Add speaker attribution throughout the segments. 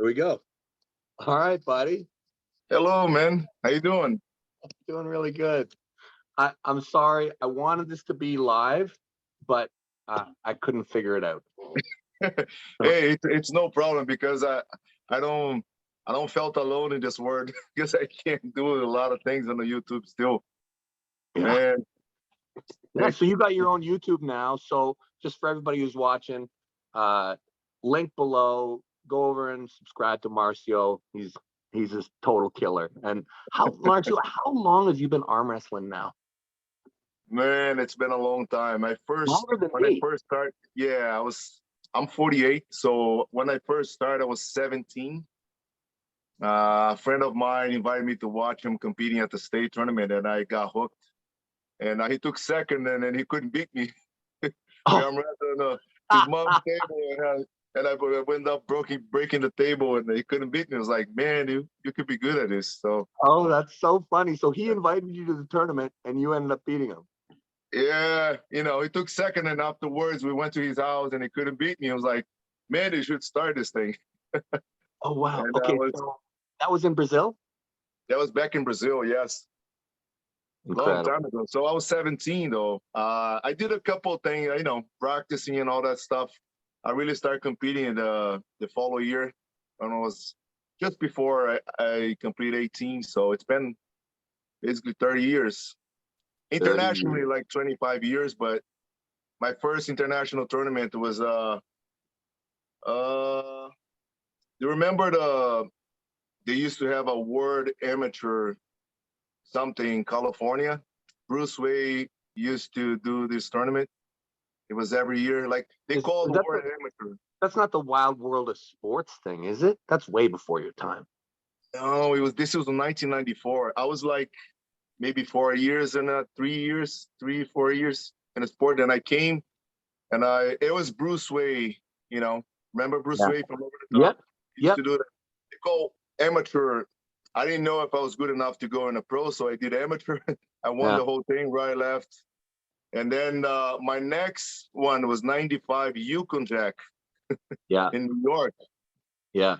Speaker 1: Here we go. All right, buddy.
Speaker 2: Hello, man. How you doing?
Speaker 1: Doing really good. I'm sorry. I wanted this to be live, but I couldn't figure it out. So,
Speaker 2: Hey, it's no problem because I don't I don't felt alone in this world because I can't do a lot of things on the YouTube still.
Speaker 1: yeah.
Speaker 2: Man,
Speaker 1: Yeah.
Speaker 2: it,
Speaker 1: So you got your own YouTube now. So just for everybody who's watching, uh, link below. Go over and subscribe to Marcio. He's a total killer. And Marcio, how long have you been arm wrestling now?
Speaker 2: man, it's been a long time.
Speaker 1: Longer than
Speaker 2: When I
Speaker 1: me.
Speaker 2: first started, yeah, I'm 48. So when I first started, I was 17. A friend of mine invited me to watch him competing at the state tournament, and I got hooked. And he took second, and then he couldn't beat me.
Speaker 1: Oh,
Speaker 2: I'm rather on his mom's table, and I went up breaking the table, and he couldn't beat me. I was like, man, you could be good at this. So
Speaker 1: oh, that's so funny. So he invited you to the tournament, and you ended up beating him.
Speaker 2: yeah, he took second, and afterwards we went to his house, and he couldn't beat me. I was like, man, they should start this thing.
Speaker 1: Oh wow.
Speaker 2: And
Speaker 1: Okay, so that was in Brazil.
Speaker 2: that was back in Brazil, yes, long
Speaker 1: Incredible.
Speaker 2: time ago. So I was 17 though. I did a couple of things, practicing and all that stuff. I really started competing in the following year, and it was just before I completed 18. So it's been basically 30 years.
Speaker 1: 30
Speaker 2: Internationally,
Speaker 1: years.
Speaker 2: like 25 years, but my first international tournament was uh you remember they used to have a world amateur something in California. Bruce Wayne used to do this tournament. It was every year. Like they
Speaker 1: Is
Speaker 2: called
Speaker 1: that
Speaker 2: world amateur.
Speaker 1: that's not the wild world of sports thing, is it? That's way before your time.
Speaker 2: No, this was in 1994. I was like maybe 4 years and 3 years, 3, 4 years in the sport. And I came and it was Bruce Wayne, you know. Remember Bruce
Speaker 1: Yeah.
Speaker 2: Wayne from Over the Top?
Speaker 1: Yep.
Speaker 2: He used
Speaker 1: Yep.
Speaker 2: to do that. They call amateur. I didn't know if I was good enough to go in a pro, so I did amateur. I won
Speaker 1: Yeah.
Speaker 2: the whole thing, right, left. And then my next one was 95 Yukon Jack
Speaker 1: Yeah.
Speaker 2: in New York.
Speaker 1: Yeah.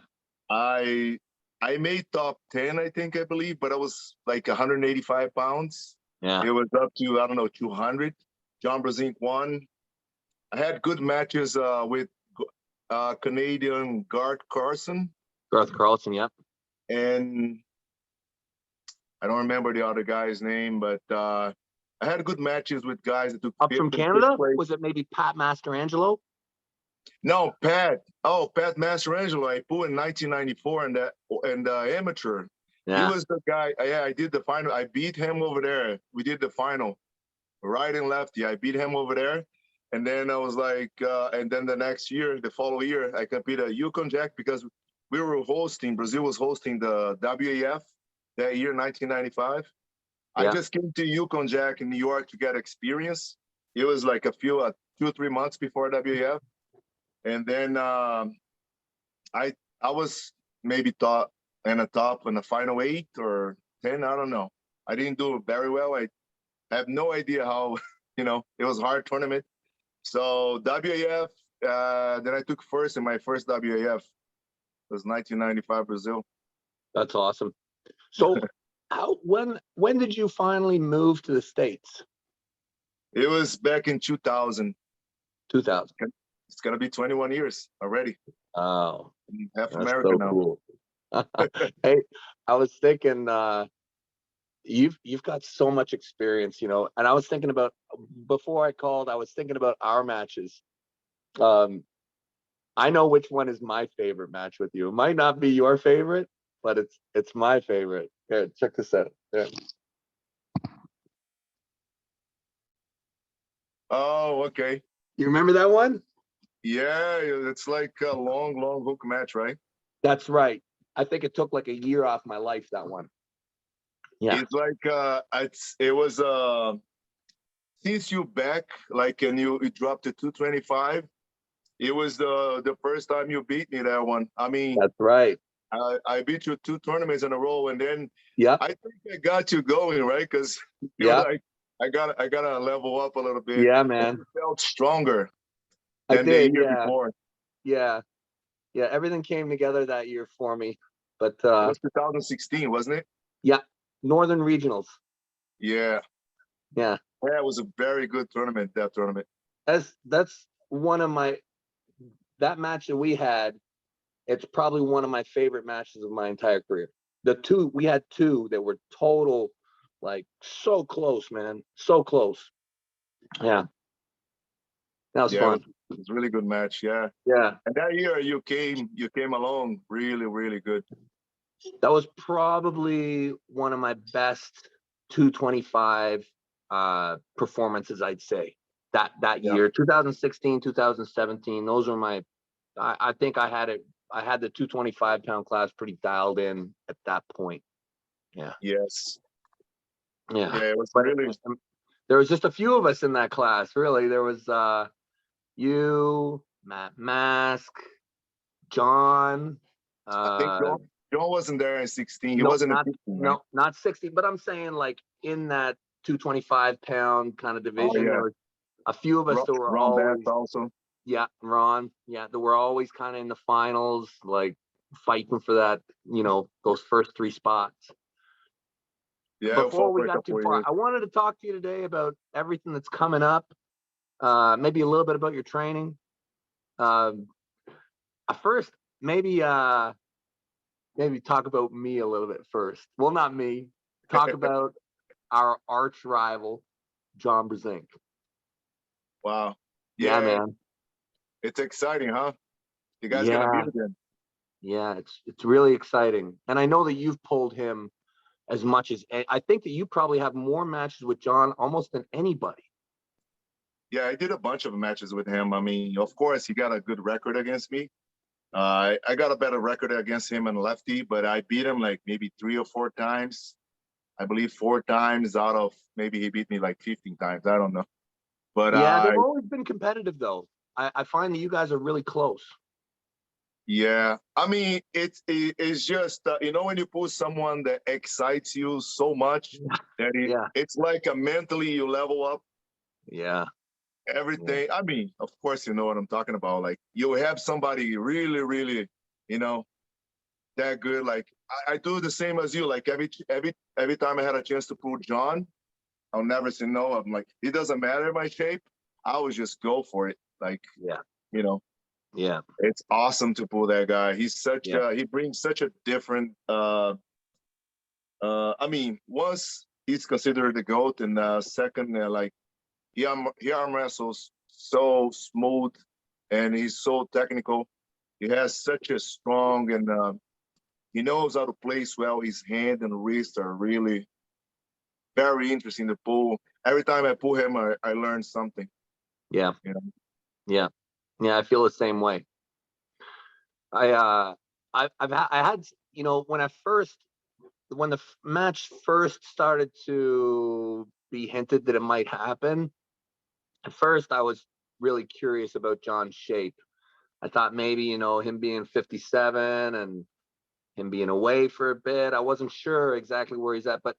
Speaker 2: I I made top 10, I believe, but I was like 185 pounds.
Speaker 1: Yeah.
Speaker 2: It was up to, I don't know, 200. John Brzenk won. I had good matches with Canadian Garth Carson,
Speaker 1: Garth Carlson. Yep.
Speaker 2: and I don't remember the other guy's name, but I had good matches with guys that took
Speaker 1: Up
Speaker 2: fifth
Speaker 1: from
Speaker 2: and sixth
Speaker 1: Canada,
Speaker 2: place.
Speaker 1: was it maybe Pat Mastrangelo?
Speaker 2: No, Pat. Oh, Pat Mastrangelo. I put in 1994 in the amateur. He
Speaker 1: Yeah.
Speaker 2: was the guy. Yeah, I did the final. I beat him over there. We did the final, right and lefty. I beat him over there, and then I was like, and then the next year, the following year, I competed at Yukon Jack because we were hosting. Brazil was hosting the WAF that year, 1995. I
Speaker 1: Yeah.
Speaker 2: just came to Yukon Jack in New York to get experience. It was like a few 2 or 3 months before WAF. And then I was maybe top in the final 8 or 10. I don't know. I didn't do very well. I have no idea how. It was a hard tournament. So WAF. Then I took first in my first WAF. It was 1995 Brazil.
Speaker 1: That's awesome. So when did you finally move to the States?
Speaker 2: It was back in 2000.
Speaker 1: 2000.
Speaker 2: It's gonna be 21 years already.
Speaker 1: Oh,
Speaker 2: Half
Speaker 1: that's
Speaker 2: America
Speaker 1: so
Speaker 2: now.
Speaker 1: cool. Hey, I was thinking you've got so much experience, and I was thinking about before I called, I was thinking about our matches. Um, I know which one is my favorite match with you. It might not be your favorite, but it's my favorite. Here, check this out. Here.
Speaker 2: Oh, okay.
Speaker 1: You remember that one?
Speaker 2: Yeah, it's like a long, long hook match, right?
Speaker 1: That's right. I think it took like a year off my life, that one. Yeah.
Speaker 2: It's like it was since you back like and you dropped to 225. It was the first time you beat me that one. I mean,
Speaker 1: That's right.
Speaker 2: I beat you 2 tournaments in a row, and then
Speaker 1: Yep.
Speaker 2: I think I got you going, right? Because you're
Speaker 1: Yep.
Speaker 2: like, I gotta level up a little bit.
Speaker 1: Yeah,
Speaker 2: And
Speaker 1: man.
Speaker 2: you felt stronger
Speaker 1: I
Speaker 2: than the
Speaker 1: did.
Speaker 2: year
Speaker 1: Yeah.
Speaker 2: before.
Speaker 1: Yeah. Yeah, everything came together that year for me. But
Speaker 2: It was 2016, wasn't it?
Speaker 1: yeah, Northern Regionals.
Speaker 2: Yeah.
Speaker 1: Yeah.
Speaker 2: Yeah, it was a very good tournament, that tournament.
Speaker 1: That's one of my that match that we had, it's probably one of my favorite matches of my entire career. We had two that were total, like, so close, man. So close. Yeah. That was
Speaker 2: Yeah,
Speaker 1: fun.
Speaker 2: it was a really good match. Yeah.
Speaker 1: Yeah.
Speaker 2: And that year you came along really, really good.
Speaker 1: That was probably one of my best 225 performances, I'd say. That
Speaker 2: Yeah.
Speaker 1: year, 2016, 2017, those were my I think I had the 225-pound class pretty dialed in at that point. Yeah.
Speaker 2: Yes.
Speaker 1: Yeah.
Speaker 2: Yeah, it was
Speaker 1: But
Speaker 2: really.
Speaker 1: there was just a few of us in that class, really. There was you, Matt Mask, John,
Speaker 2: I think John wasn't there in 16. He
Speaker 1: no,
Speaker 2: wasn't in 15, right?
Speaker 1: not 60, but I'm saying, like, in that 225-pound kind of
Speaker 2: Oh
Speaker 1: division,
Speaker 2: yeah.
Speaker 1: there was a few of us that were
Speaker 2: Ron Bass
Speaker 1: always,
Speaker 2: also.
Speaker 1: yeah, Ron, yeah, that were always kind of in the finals, like fighting for that, those first three spots.
Speaker 2: Yeah, we
Speaker 1: Before
Speaker 2: fought
Speaker 1: we
Speaker 2: for a
Speaker 1: got too
Speaker 2: couple of
Speaker 1: far,
Speaker 2: years.
Speaker 1: I wanted to talk to you today about everything that's coming up. Maybe a little bit about your training. First, maybe talk about me a little bit first. Well, not me. Talk about our arch rival, John Brzenk.
Speaker 2: Wow.
Speaker 1: Yeah,
Speaker 2: Yeah,
Speaker 1: man.
Speaker 2: it's exciting, huh? You guys gonna
Speaker 1: Yeah,
Speaker 2: beat again.
Speaker 1: yeah. It's really exciting, and I know that you've pulled him as much as I think that you probably have more matches with John almost than anybody.
Speaker 2: Yeah, I did a bunch of matches with him. I mean, of course, he got a good record against me. I got a better record against him and lefty, but I beat him like maybe 3 or 4 times. I believe 4 times out of maybe he beat me like 15 times. I don't know. But
Speaker 1: Yeah, they've always been competitive, though. I find that you guys are really close.
Speaker 2: yeah, I mean, it's just when you put someone that excites you so much that
Speaker 1: Yeah,
Speaker 2: it's like a mentally you level up
Speaker 1: yeah, yeah,
Speaker 2: everything. I mean, of course, you know what I'm talking about. Like you have somebody really, really, you know, that good. Like I do the same as you. Like every time I had a chance to pull John, I'll never say no. I'm like, it doesn't matter my shape. I would just go for it. Like,
Speaker 1: yeah,
Speaker 2: you know,
Speaker 1: yeah,
Speaker 2: it's awesome to pull that guy.
Speaker 1: yeah,
Speaker 2: He brings such a different I mean, once he's considered the GOAT, and second, like he arm wrestles so smooth, and he's so technical. He has such a strong, and he knows how to place well. His hand and wrist are really very interesting to pull. Every time I pull him, I learn something.
Speaker 1: yeah,
Speaker 2: You know?
Speaker 1: yeah, yeah. I feel the same way. I had, when the match first started to be hinted that it might happen. At first, I was really curious about John's shape. I thought maybe, him being 57 and him being away for a bit, I wasn't sure exactly where he's at, but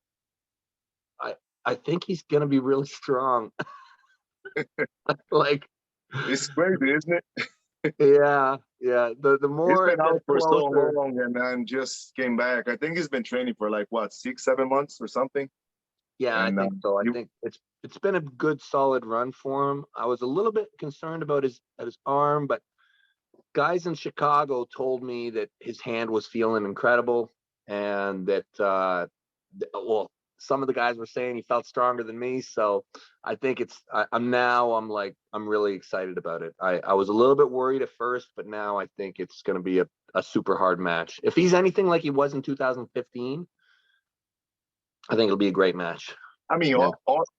Speaker 1: I I think he's gonna be really strong. Like,
Speaker 2: It's crazy, isn't it?
Speaker 1: yeah, yeah. The
Speaker 2: He's
Speaker 1: more
Speaker 2: been
Speaker 1: it gets
Speaker 2: out for so
Speaker 1: closer,
Speaker 2: long, and then just came back. I think he's been training for like what 6, 7 months or something.
Speaker 1: yeah, I
Speaker 2: And
Speaker 1: think so. I
Speaker 2: you,
Speaker 1: think it's been a good solid run for him. I was a little bit concerned about his arm, but guys in Chicago told me that his hand was feeling incredible, and that well, some of the guys were saying he felt stronger than me. So I think I'm really excited about it. I was a little bit worried at first, but now I think it's going to be a super hard match. If he's anything like he was in 2015, I think it'll be a great match.
Speaker 2: I mean,
Speaker 1: Yeah,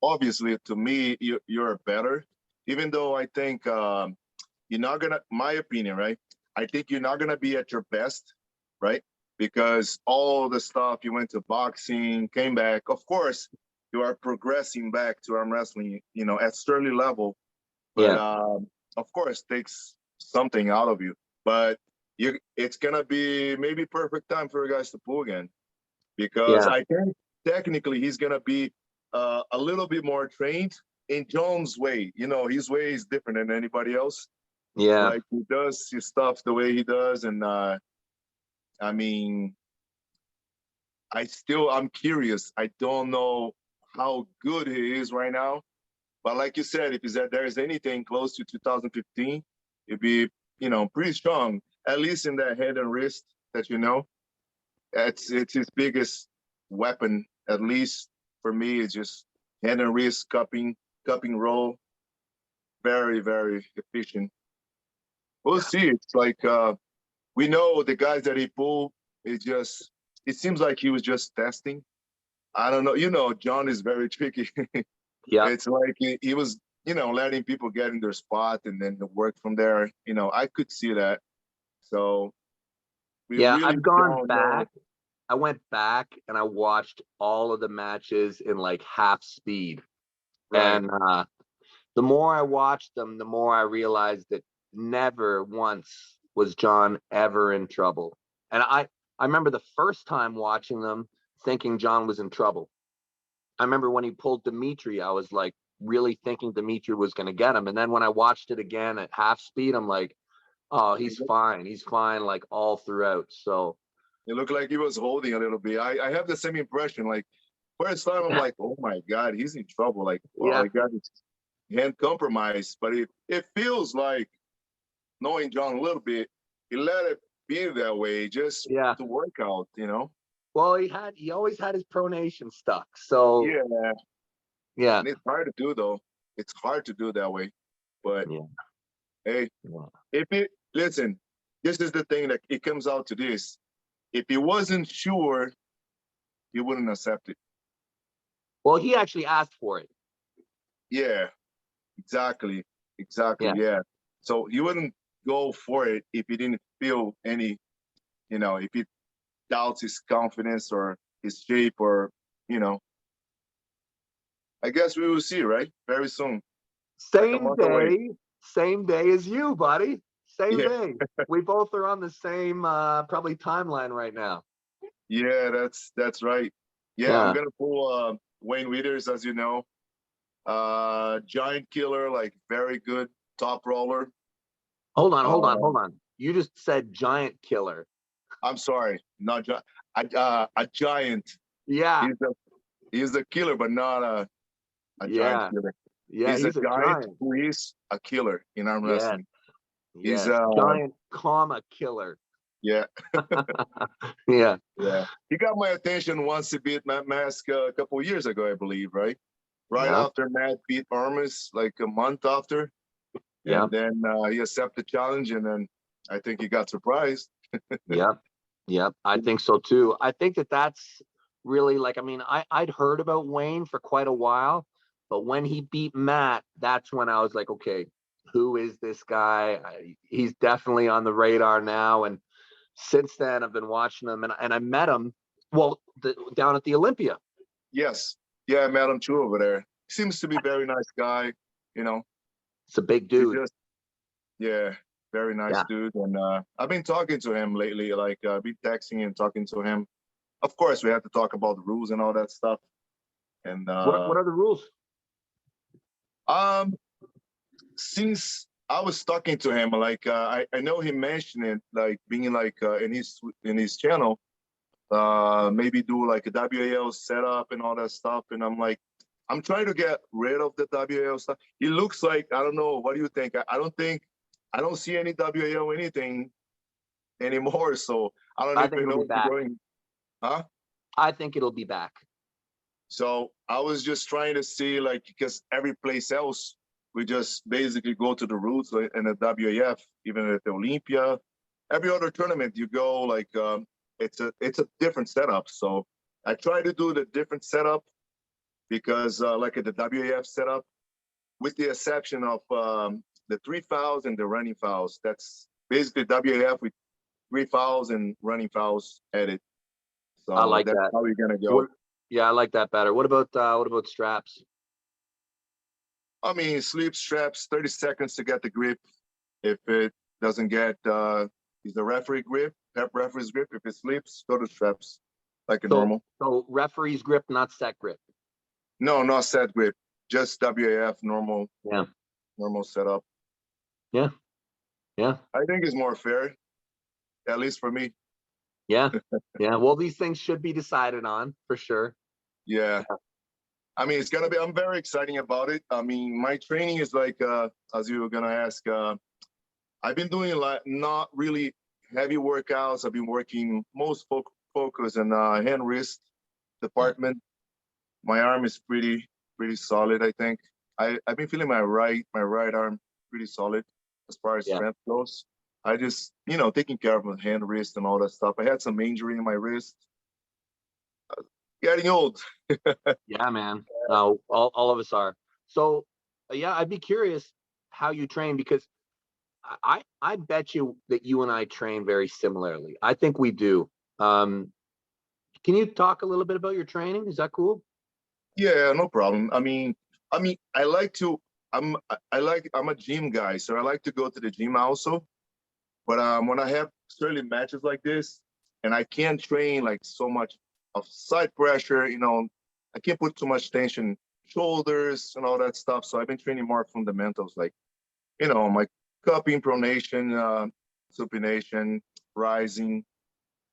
Speaker 2: obviously, to me, you're better. Even though I think you're not gonna, my opinion, right? I think you're not gonna be at your best, right? Because all the stuff you went to boxing, came back. Of course, you are progressing back to arm wrestling, at Sterling level. But
Speaker 1: yeah,
Speaker 2: of course, takes something out of you. But it's gonna be maybe perfect time for you guys to pull again, because
Speaker 1: yeah,
Speaker 2: I think technically he's gonna be a little bit more trained in John's way. His way is different than anybody else.
Speaker 1: Yeah.
Speaker 2: Like he does his stuff the way he does, and I mean, I'm curious. I don't know how good he is right now, but like you said, if there's anything close to 2015, it'd be, pretty strong. At least in that head and wrist that it's his biggest weapon. At least for me, it's just head and wrist cupping roll. Very, very efficient. We'll see. It's like we know the guys that he pulled. It seems like he was just testing. I don't know. John is very tricky.
Speaker 1: Yeah.
Speaker 2: It's like he was, letting people get in their spot and then work from there. I could see that. So we
Speaker 1: Yeah,
Speaker 2: really
Speaker 1: I've gone
Speaker 2: don't know.
Speaker 1: back. I went back and I watched all of the matches in like half speed.
Speaker 2: Right.
Speaker 1: And the more I watched them, the more I realized that never once was John ever in trouble. And I remember the first time watching them thinking John was in trouble. I remember when he pulled Dimitri, I was like really thinking Dimitri was going to get him. And then when I watched it again at half speed, I'm like, oh, he's fine. He's fine like all throughout. So
Speaker 2: It looked like he was holding a little bit. I have the same impression. Like first time, I'm like, oh my God, he's in trouble. Like, well,
Speaker 1: yeah,
Speaker 2: he got his hand compromised. But it feels like, knowing John a little bit, he let it be that way just
Speaker 1: yeah.
Speaker 2: to work out.
Speaker 1: Well, he always had his pronation stuck. So
Speaker 2: Yeah,
Speaker 1: yeah.
Speaker 2: and it's hard to do though. It's hard to do that way. But
Speaker 1: Yeah.
Speaker 2: hey,
Speaker 1: Yeah.
Speaker 2: if it listen, this is the thing that it comes out to this. If he wasn't sure, he wouldn't accept it.
Speaker 1: Well, he actually asked for it.
Speaker 2: Yeah, exactly.
Speaker 1: Yeah.
Speaker 2: Exactly. Yeah. So he wouldn't go for it if he didn't feel any, if he doubts his confidence or his shape or, you know, I guess we will see, right? Very soon, like a
Speaker 1: Same
Speaker 2: month away.
Speaker 1: day as you, buddy. Same
Speaker 2: Yeah.
Speaker 1: day. We both are on the same probably timeline right now.
Speaker 2: Yeah, that's right. Yeah, I'm
Speaker 1: Yeah.
Speaker 2: gonna pull Wayne Withers, as you know. Giant killer, like very good top roller.
Speaker 1: Hold
Speaker 2: Um,
Speaker 1: on. You just said giant killer.
Speaker 2: I'm sorry, not giant. A giant.
Speaker 1: Yeah.
Speaker 2: He's a he's a killer, but not a giant
Speaker 1: Yeah.
Speaker 2: killer.
Speaker 1: Yeah,
Speaker 2: He's a
Speaker 1: he's a
Speaker 2: giant
Speaker 1: giant.
Speaker 2: who is a killer in arm
Speaker 1: Yes.
Speaker 2: wrestling. He's
Speaker 1: Yes. Giant comma killer.
Speaker 2: yeah.
Speaker 1: Yeah.
Speaker 2: Yeah. He got my attention once he beat Matt Mask a couple of years ago, I believe, right? Right
Speaker 1: Yeah.
Speaker 2: after Matt beat Armis, like a month after.
Speaker 1: Yeah.
Speaker 2: And then he accepted the challenge, and then I think he got surprised.
Speaker 1: Yep. Yep. I think so too. I think that's really like, I mean, I'd heard about Wayne for quite a while, but when he beat Matt, that's when I was like, okay, who is this guy? He's definitely on the radar now. And since then, I've been watching him and I met him, well, down at the Olympia.
Speaker 2: Yes. Yeah, I met him too over there. Seems to be a very nice guy, you know.
Speaker 1: It's a big
Speaker 2: He
Speaker 1: dude.
Speaker 2: just, yeah, very nice
Speaker 1: Yeah.
Speaker 2: dude. And I've been talking to him lately, like I've been texting and talking to him. Of course, we have to talk about the rules and all that stuff. And
Speaker 1: What are the rules?
Speaker 2: um, since I was talking to him, like I know he mentioned it, like being like in his channel, maybe do like a WAL setup and all that stuff. And I'm like, I'm trying to get rid of the WAL stuff. It looks like, I don't know, what do you think? I don't see any WAL anything anymore. So I don't
Speaker 1: I think
Speaker 2: even
Speaker 1: it'll
Speaker 2: know
Speaker 1: be
Speaker 2: if you're
Speaker 1: back.
Speaker 2: going, huh?
Speaker 1: I think it'll be back.
Speaker 2: So I was just trying to see, like, because every place else, we just basically go to the roots in the WAF, even at the Olympia. Every other tournament you go, like, it's a different setup. So I try to do the different setup because, like at the WAF setup, with the exception of the 3 fouls and the running fouls, that's basically WAF with 3 fouls and running fouls added.
Speaker 1: I
Speaker 2: So
Speaker 1: like
Speaker 2: that's
Speaker 1: that.
Speaker 2: how we're gonna go.
Speaker 1: Yeah, I like that better. What about straps?
Speaker 2: I mean, sleep straps, 30 seconds to get the grip. If it doesn't get, is the referee grip, referee's grip. If it sleeps, go to straps, like a normal.
Speaker 1: So referee's grip, not set grip.
Speaker 2: No, not set grip, just WAF,
Speaker 1: Yeah.
Speaker 2: normal setup.
Speaker 1: Yeah. Yeah.
Speaker 2: I think it's more fair, at least for me.
Speaker 1: Yeah. Yeah. Well, these things should be decided on for sure.
Speaker 2: Yeah. I mean, it's gonna be. I'm very excited about it. I mean, my training is like, as you were gonna ask, I've been doing like not really heavy workouts. I've been working most focus in hand wrist
Speaker 1: Yeah.
Speaker 2: department. My arm is pretty solid. I think I've been feeling my right arm pretty solid as far as
Speaker 1: Yeah.
Speaker 2: strength goes. I just taking care of my hand, wrist, and all that stuff. I had some injury in my wrist. Getting old.
Speaker 1: Yeah, man. No, all of us are. So, yeah, I'd be curious how you train because I bet you that you and I train very similarly. I think we do. Can you talk a little bit about your training? Is that cool?
Speaker 2: Yeah, no problem. I mean, I like to. I'm a gym guy, so I like to go to the gym also. But when I have certain matches like this, and I can't train like so much of side pressure, I can't put too much tension, shoulders and all that stuff. So I've been training more fundamentals, like my cupping, pronation, supination, rising,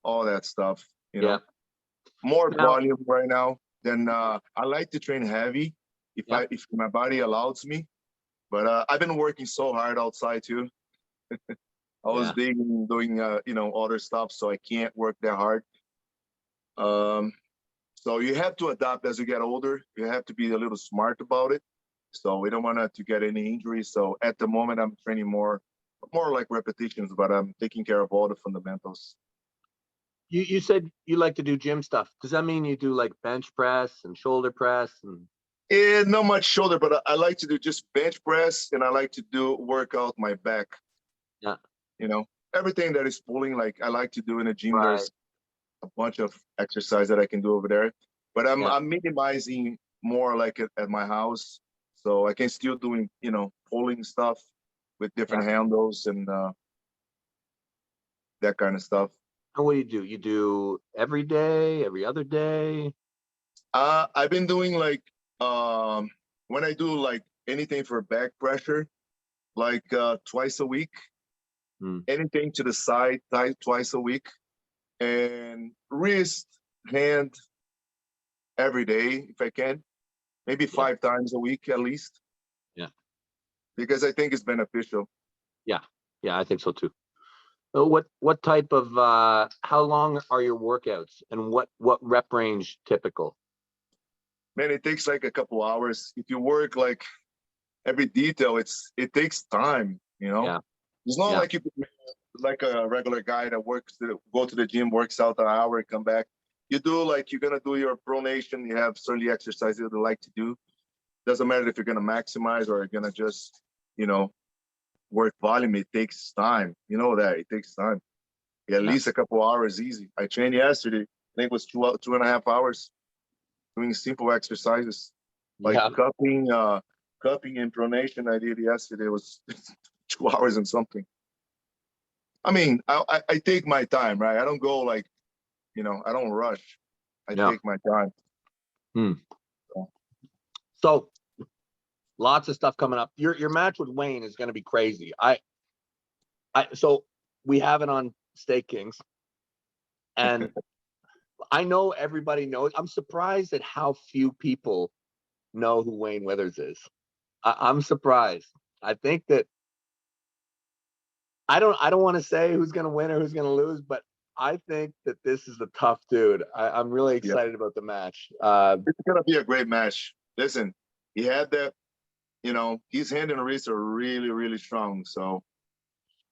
Speaker 2: all that stuff.
Speaker 1: Yeah.
Speaker 2: More
Speaker 1: Now,
Speaker 2: volume right now. Then I like to train heavy
Speaker 1: yeah,
Speaker 2: if my body allows me. But I've been working so hard outside too. I was
Speaker 1: yeah,
Speaker 2: doing other stuff, so I can't work that hard. Um, so you have to adapt as you get older. You have to be a little smart about it. So we don't want to get any injuries. So at the moment, I'm training more like repetitions, but I'm taking care of all the fundamentals.
Speaker 1: you said you like to do gym stuff. Does that mean you do like bench press and shoulder press and
Speaker 2: And not much shoulder, but I like to do just bench press, and I like to do work out my back.
Speaker 1: yeah,
Speaker 2: You know, everything that is pulling, like I like to do in a gym.
Speaker 1: right,
Speaker 2: There's a bunch of exercise that I can do over there, but I'm
Speaker 1: yeah,
Speaker 2: I'm minimizing more like at my house, so I can still doing pulling stuff with
Speaker 1: yeah.
Speaker 2: different handles and that kind of stuff.
Speaker 1: And what do you do? You do every day, every other day?
Speaker 2: I've been doing like um when I do like anything for back pressure, like twice a week,
Speaker 1: Hmm.
Speaker 2: anything to the side, twice a week, and wrist, hand every day if I can, maybe
Speaker 1: Yeah,
Speaker 2: 5 times a week at least,
Speaker 1: yeah,
Speaker 2: because I think it's beneficial.
Speaker 1: yeah, yeah. I think so too. What type of how long are your workouts and what rep range typical?
Speaker 2: Man, it takes like a couple hours. If you work like every detail, it takes time.
Speaker 1: Yeah,
Speaker 2: It's not
Speaker 1: yeah,
Speaker 2: like you like a regular guy that go to the gym, works out an hour, come back. You do like you're gonna do your pronation. You have certain exercises you like to do. Doesn't matter if you're gonna maximize or you're gonna just you know work volume. It takes time. You know that it takes time. At
Speaker 1: yeah,
Speaker 2: least a couple hours easy. I trained yesterday. I think it was 2.5 hours doing simple exercises like
Speaker 1: yeah,
Speaker 2: cupping and pronation. I did yesterday was 2 hours and something. I mean, I take my time, right? I don't go like, I don't rush. I
Speaker 1: yeah.
Speaker 2: take my time.
Speaker 1: Hmm.
Speaker 2: So,
Speaker 1: So lots of stuff coming up. Your match with Wayne is going to be crazy. So we have it on Steak Kings, and I know everybody knows. I'm surprised at how few people know who Wayne Withers is. I'm surprised. I think that I don't want to say who's going to win or who's going to lose, but I think that this is a tough dude. I'm really
Speaker 2: yeah,
Speaker 1: excited about the match.
Speaker 2: it's gonna be a great match. Listen, he had that. His hand and wrist are really, really strong. So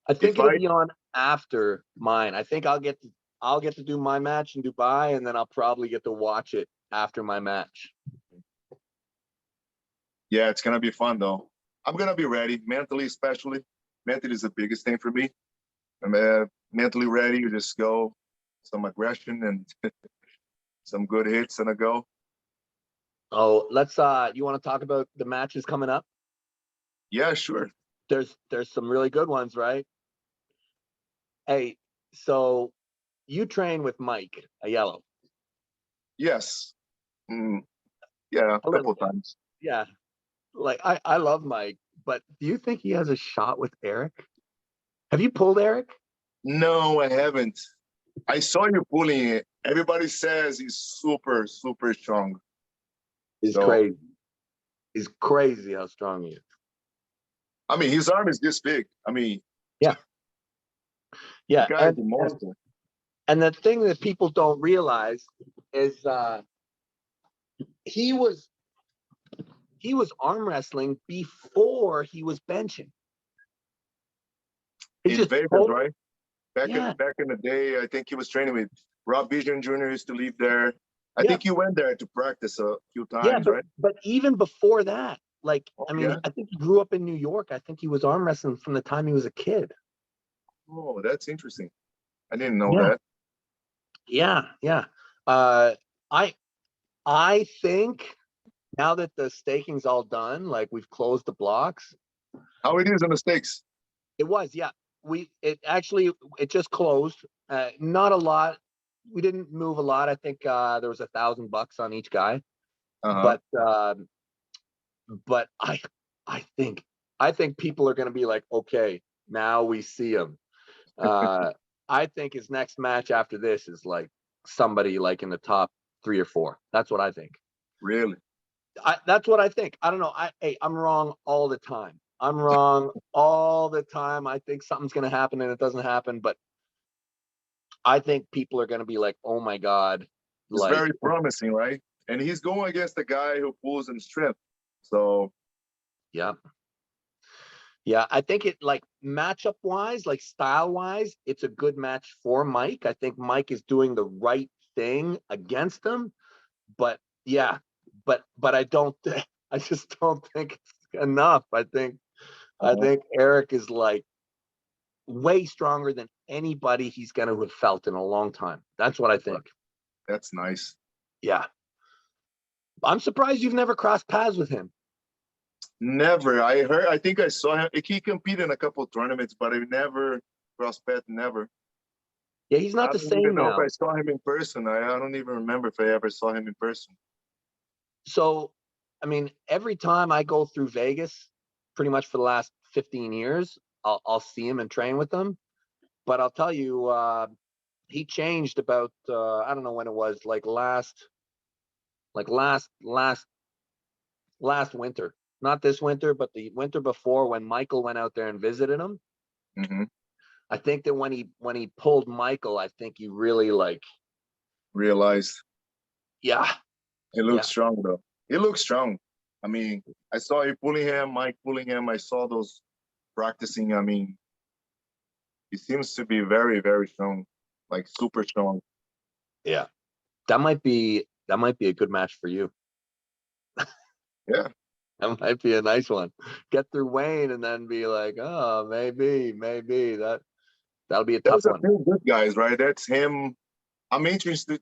Speaker 1: I
Speaker 2: if
Speaker 1: think it'll
Speaker 2: I,
Speaker 1: be on after mine. I think I'll get to do my match in Dubai, and then I'll probably get to watch it after my match.
Speaker 2: yeah, it's gonna be fun though. I'm gonna be ready mentally, especially. Mentally is the biggest thing for me. I'm mentally ready. You just go some aggression and some good hits and a go.
Speaker 1: Oh, you want to talk about the matches coming up?
Speaker 2: Yeah, sure.
Speaker 1: There's some really good ones, right? Hey, so you train with Mike, a yellow.
Speaker 2: Yes. Mm, yeah, a
Speaker 1: A little
Speaker 2: couple of
Speaker 1: bit.
Speaker 2: times.
Speaker 1: Yeah. Like I love Mike, but do you think he has a shot with Eric? Have you pulled Eric?
Speaker 2: No, I haven't. I saw you pulling it. Everybody says he's super, super strong.
Speaker 1: He's
Speaker 2: So,
Speaker 1: crazy. He's crazy how strong he is.
Speaker 2: I mean, his arm is this big. I mean,
Speaker 1: Yeah.
Speaker 2: the
Speaker 1: Yeah.
Speaker 2: guy is a monster.
Speaker 1: And the thing that people don't realize is he was arm wrestling before he was benching. He's
Speaker 2: In
Speaker 1: just
Speaker 2: Vegas, right? Back
Speaker 1: yeah,
Speaker 2: in the day, I think he was training with Rob Vision Jr. used to live there. I
Speaker 1: yeah,
Speaker 2: think he went there to practice a few
Speaker 1: yeah.
Speaker 2: times,
Speaker 1: But
Speaker 2: right?
Speaker 1: even before that, like
Speaker 2: Oh,
Speaker 1: I mean,
Speaker 2: yeah.
Speaker 1: I think he grew up in New York. I think he was arm wrestling from the time he was a kid.
Speaker 2: Oh, that's interesting. I didn't know
Speaker 1: Yeah,
Speaker 2: that.
Speaker 1: yeah, yeah. Uh, I I think now that the staking's all done, like we've closed the blocks.
Speaker 2: How it is in the States?
Speaker 1: It was, yeah. It just closed. Not a lot. We didn't move a lot. I think there was $1,000 on each guy.
Speaker 2: Uh-huh.
Speaker 1: But I think I think people are going to be like, okay, now we see him. Uh, I think his next match after this is like somebody like in the top 3 or 4. That's what I think.
Speaker 2: Really?
Speaker 1: That's what I think. I don't know. I'm wrong all the time. I'm wrong all the time. I think something's going to happen and it doesn't happen. But I think people are going to be like, oh my God.
Speaker 2: It's
Speaker 1: Like,
Speaker 2: very promising, right? And he's going against the guy who pulls in strength. So,
Speaker 1: yeah. Yeah. I think it like matchup wise, like style wise, it's a good match for Mike. I think Mike is doing the right thing against him. But yeah, but I just don't think it's enough. I
Speaker 2: uh-huh.
Speaker 1: think Eric is like way stronger than anybody he's going to have felt in a long time. That's what I think.
Speaker 2: That's nice.
Speaker 1: Yeah. I'm surprised you've never crossed paths with him.
Speaker 2: Never. I think I saw him. He competed in a couple of tournaments, but I never crossed path, never.
Speaker 1: Yeah, he's not
Speaker 2: I
Speaker 1: the
Speaker 2: don't even
Speaker 1: same
Speaker 2: know if I
Speaker 1: now.
Speaker 2: saw him in person. I don't even remember if I ever saw him in person.
Speaker 1: So, I mean, every time I go through Vegas, pretty much for the last 15 years, I'll see him and train with him. But I'll tell you, he changed about I don't know when it was, like last winter. Not this winter, but the winter before when Michael went out there and visited him.
Speaker 2: Mm-hmm.
Speaker 1: I think that when he pulled Michael, I think he really like,
Speaker 2: Realized
Speaker 1: yeah,
Speaker 2: he
Speaker 1: yeah,
Speaker 2: looks strong though. He looks strong. I mean, I saw you pulling him, Mike pulling him. I saw those practicing. I mean, he seems to be very, very strong, like super strong.
Speaker 1: yeah. That might be a good match for you.
Speaker 2: Yeah,
Speaker 1: That might be a nice one. Get through Wayne and then be like, oh, maybe that'll be a tough
Speaker 2: those are
Speaker 1: one.
Speaker 2: two good guys, right? That's him. I'm interested.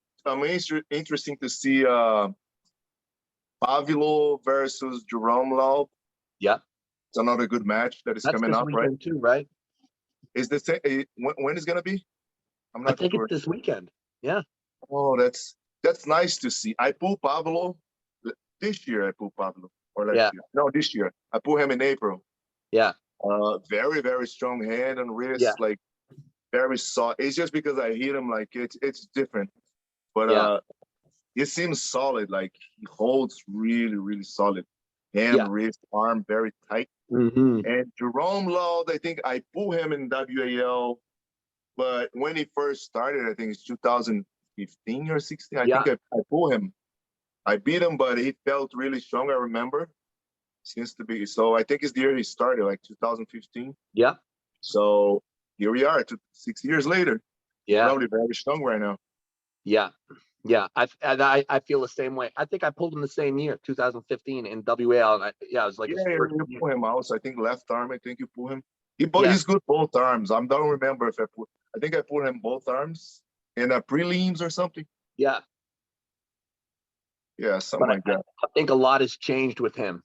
Speaker 2: Interesting to see Pavilo versus Jerome Law.
Speaker 1: Yeah,
Speaker 2: It's another good match that is
Speaker 1: that's
Speaker 2: coming
Speaker 1: this
Speaker 2: up, right?
Speaker 1: weekend too, right?
Speaker 2: Is this when is gonna be? I'm
Speaker 1: I
Speaker 2: not
Speaker 1: think it's
Speaker 2: sure.
Speaker 1: this weekend. Yeah,
Speaker 2: Oh, that's nice to see. I pulled Pablo this year. I pulled Pablo or last
Speaker 1: yeah,
Speaker 2: year. No, this year. I pulled him in April.
Speaker 1: yeah,
Speaker 2: Very very strong hand and
Speaker 1: yeah,
Speaker 2: wrist, like very soft. It's just because I hit him like it's different, but
Speaker 1: yeah,
Speaker 2: it seems solid. Like he holds really really solid. Hand,
Speaker 1: yeah.
Speaker 2: wrist, arm very tight.
Speaker 1: Mm-hmm.
Speaker 2: And Jerome Law, I think I pulled him in WAL, but when he first started, I think it's 2015 or 16. I
Speaker 1: Yeah,
Speaker 2: think I pulled him. I beat him, but he felt really strong. I remember. Seems to be so. I think it's the year he started, like 2015.
Speaker 1: yeah,
Speaker 2: So here we are, 6 years later. He's
Speaker 1: yeah,
Speaker 2: probably very strong right now.
Speaker 1: yeah. Yeah, I feel the same way. I think I pulled him the same year, 2015 in WAL. Yeah, it was like
Speaker 2: Yeah,
Speaker 1: his first
Speaker 2: you
Speaker 1: year.
Speaker 2: pull him out. So I think left arm. I think you pull him.
Speaker 1: Yeah,
Speaker 2: He's good both arms. I don't remember if I put. I think I pulled him both arms in a prelims or something.
Speaker 1: yeah.
Speaker 2: Yeah, something
Speaker 1: But
Speaker 2: like that.
Speaker 1: I think a lot has changed with him.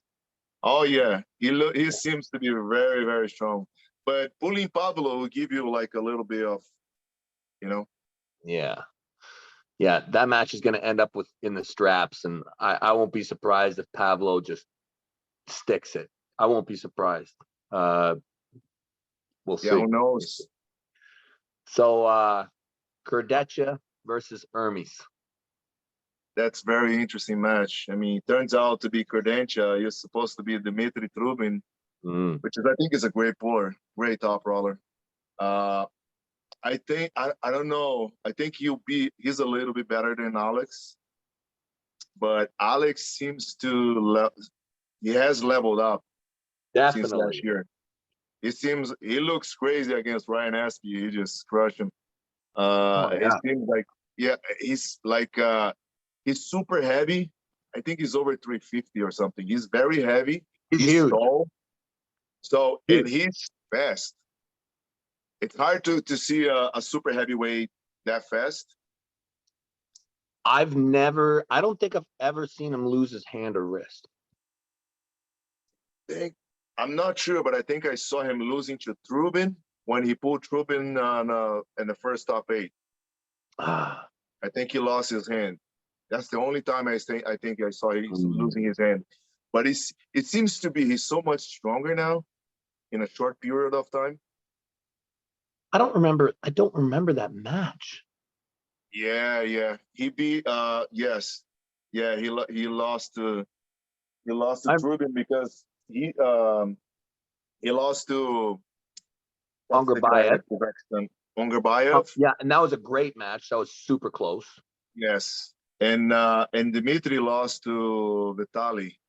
Speaker 2: Oh yeah, he seems to be very very strong. But pulling Pablo will give you like a little bit of, you know.
Speaker 1: Yeah, yeah. That match is going to end up with in the straps, and I won't be surprised if Pablo just sticks it. I won't be surprised. We'll We'll
Speaker 2: Yeah,
Speaker 1: see.
Speaker 2: who knows?
Speaker 1: So Kardashev versus Hermes.
Speaker 2: That's very interesting match. I mean, it turns out to be Credentia. You're supposed to be Dmitry Trubin, which is I think is a great puller, great top roller. I think I don't know. I think he's a little bit better than Alex, but Alex seems to he has leveled up since last
Speaker 1: Definitely.
Speaker 2: year. He looks crazy against Ryan Askew. He just crushed him.
Speaker 1: Oh
Speaker 2: He
Speaker 1: yeah.
Speaker 2: seems like he's super heavy. I think he's over 350 or something. He's very heavy.
Speaker 1: He's
Speaker 2: He's
Speaker 1: huge.
Speaker 2: tall. So and
Speaker 1: Huge.
Speaker 2: he's fast. It's hard to see a super heavyweight that fast.
Speaker 1: I don't think I've ever seen him lose his hand or wrist.
Speaker 2: I'm not sure, but I think I saw him losing to Trubin when he pulled Trubin in the first top 8.
Speaker 1: Ah.
Speaker 2: I think he lost his hand. That's the only time I think I saw him losing his hand. But it seems to be he's so much stronger now in a short period of time.
Speaker 1: I don't remember that match.
Speaker 2: Yeah. He beat yes. Yeah, he lost to Trubin because he lost to what's the guy
Speaker 1: Angerbayev.
Speaker 2: Ongerbayev.
Speaker 1: Yeah, and that was a great match. That was super close.
Speaker 2: Yes. And Dmitry lost to Vitali.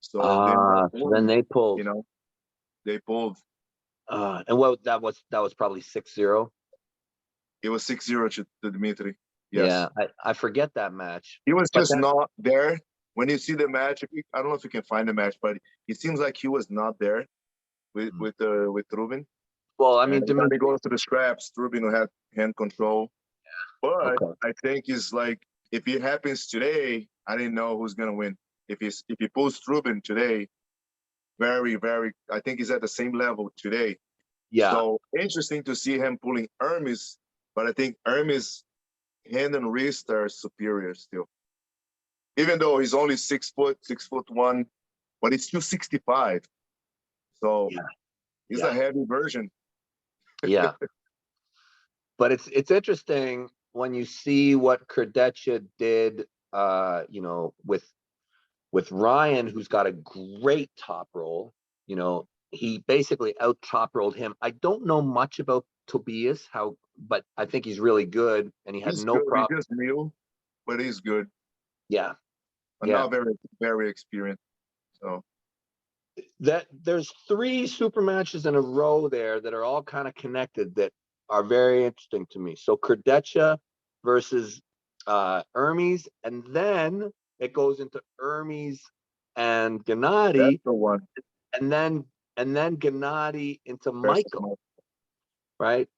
Speaker 2: So
Speaker 1: then they pulled.
Speaker 2: You know, they pulled.
Speaker 1: And what that was probably 6-0.
Speaker 2: It was 6-0 to Dmitry. Yes.
Speaker 1: Yeah, I forget that match.
Speaker 2: He was just not there. When you see the match, I don't know if you can find the match, but it seems like he was not there with Trubin.
Speaker 1: Well, I mean,
Speaker 2: when he goes to the straps, Trubin will have hand control.
Speaker 1: Yeah.
Speaker 2: But
Speaker 1: Okay.
Speaker 2: I think it's like if it happens today, I didn't know who's gonna win. If he pulls Trubin today, very, very, I think he's at the same level today.
Speaker 1: Yeah.
Speaker 2: So interesting to see him pulling Hermes, but I think Hermes hand and wrist are superior still. Even though he's only 6'1", but he's still 65. So he's a heavy version.
Speaker 1: Yeah. But it's interesting when you see what Kardashev did, with Ryan, who's got a great top roll. He basically out top rolled him. I don't know much about Tobias, but I think he's really good, and he had no problem.
Speaker 2: He's just new, but he's good.
Speaker 1: Yeah.
Speaker 2: Not very, very experienced. So
Speaker 1: there's 3 super matches in a row there that are all kind of connected that are very interesting to me. So Kardashev versus Hermes, and then it goes into Hermes and Gennady.
Speaker 2: That's the one.
Speaker 1: And then Gennady into Michael. Right?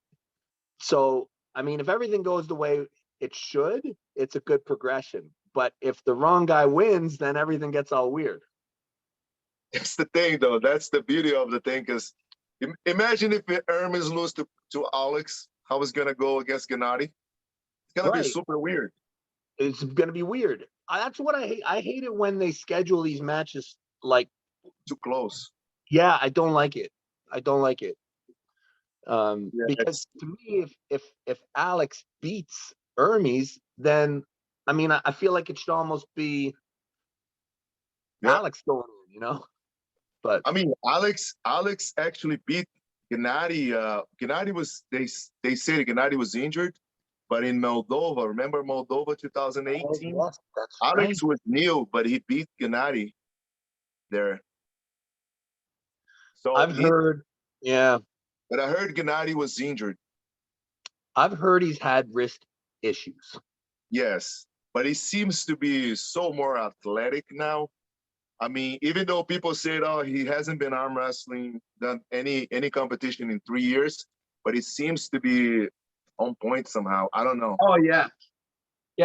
Speaker 1: So, I mean, if everything goes the way it should, it's a good progression. But if the wrong guy wins, then everything gets all weird.
Speaker 2: That's the thing, though. That's the beauty of the thing. Because imagine if Hermes lose to Alex, how it's going to go against Gennady. It's going to be super weird.
Speaker 1: It's going to be weird. That's what I hate. I hate it when they schedule these matches like
Speaker 2: too close.
Speaker 1: Yeah, I don't like it. Because to me, if Alex beats Hermes, then I mean, I feel like it should almost be Alex going in, But
Speaker 2: I mean, Alex actually beat Gennady. Gennady was they say Gennady was injured, but in Moldova, remember Moldova 2018?
Speaker 1: Oh, yes, that's
Speaker 2: Alex was new, but he beat Gennady there. So
Speaker 1: I've heard,
Speaker 2: but I heard Gennady was injured.
Speaker 1: I've heard he's had wrist issues.
Speaker 2: Yes, but he seems to be so more athletic now. I mean, even though people say, "Oh, he hasn't been arm wrestling, done any competition in 3 years," but he seems to be on point somehow. I don't know.
Speaker 1: Oh yeah.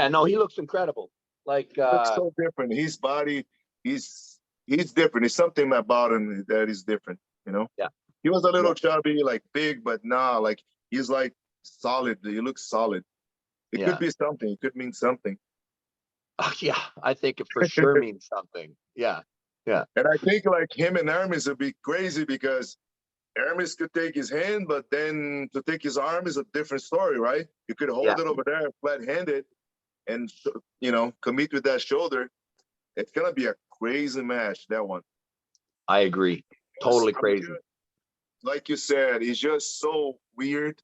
Speaker 1: No, he looks incredible. Like
Speaker 2: he looks so different. His body, he's different. There's something about him that is different.
Speaker 1: Yeah.
Speaker 2: He was a little chubby, like big, but nah, like he's like solid. He looks solid. It could be something. It could mean something.
Speaker 1: Yeah, I think it for sure means something. Yeah.
Speaker 2: And I think like him and Hermes would be crazy because Hermes could take his hand, but then to take his arm is a different story, right? You could
Speaker 1: Yeah,
Speaker 2: hold it over there flat-handed and, commit with that shoulder. It's going to be a crazy match, that one.
Speaker 1: I agree. Totally crazy.
Speaker 2: Like you said, it's just so weird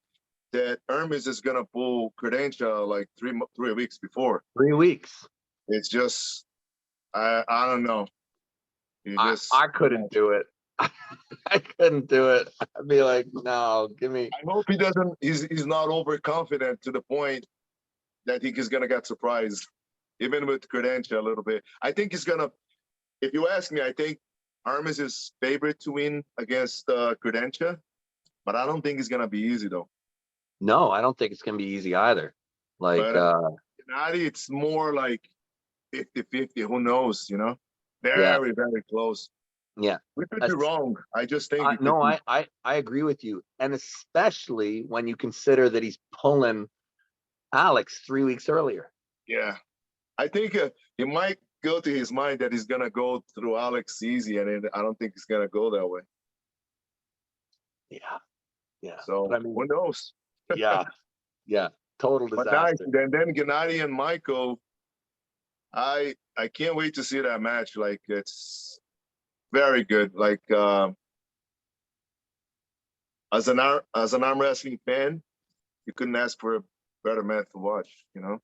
Speaker 2: that Hermes is going to pull Credentia like 3 weeks before.
Speaker 1: 3 weeks.
Speaker 2: It's just, I don't know.
Speaker 1: I couldn't do it. I couldn't do it. I'd be like, no, give me.
Speaker 2: I hope he doesn't. He's not overconfident to the point that he's gonna get surprised, even with Credentia a little bit. I think he's gonna. If you ask me, I think Hermes is favorite to win against Credentia, but I don't think it's gonna be easy though.
Speaker 1: No, I don't think it's gonna be easy either. Like,
Speaker 2: But Gennady, it's more like 50-50. Who knows? Very very close.
Speaker 1: Yeah.
Speaker 2: We could be wrong. I just think.
Speaker 1: No, I agree with you, and especially when you consider that he's pulling Alex 3 weeks earlier.
Speaker 2: Yeah, I think it might go to his mind that he's gonna go through Alex easy, and I don't think it's gonna go that way.
Speaker 1: Yeah.
Speaker 2: So
Speaker 1: but I mean,
Speaker 2: who knows?
Speaker 1: yeah, total disaster.
Speaker 2: But nice. And then Gennady and Michael, I can't wait to see that match. Like, it's very good. Like, as an arm wrestling fan, you couldn't ask for a better match to watch.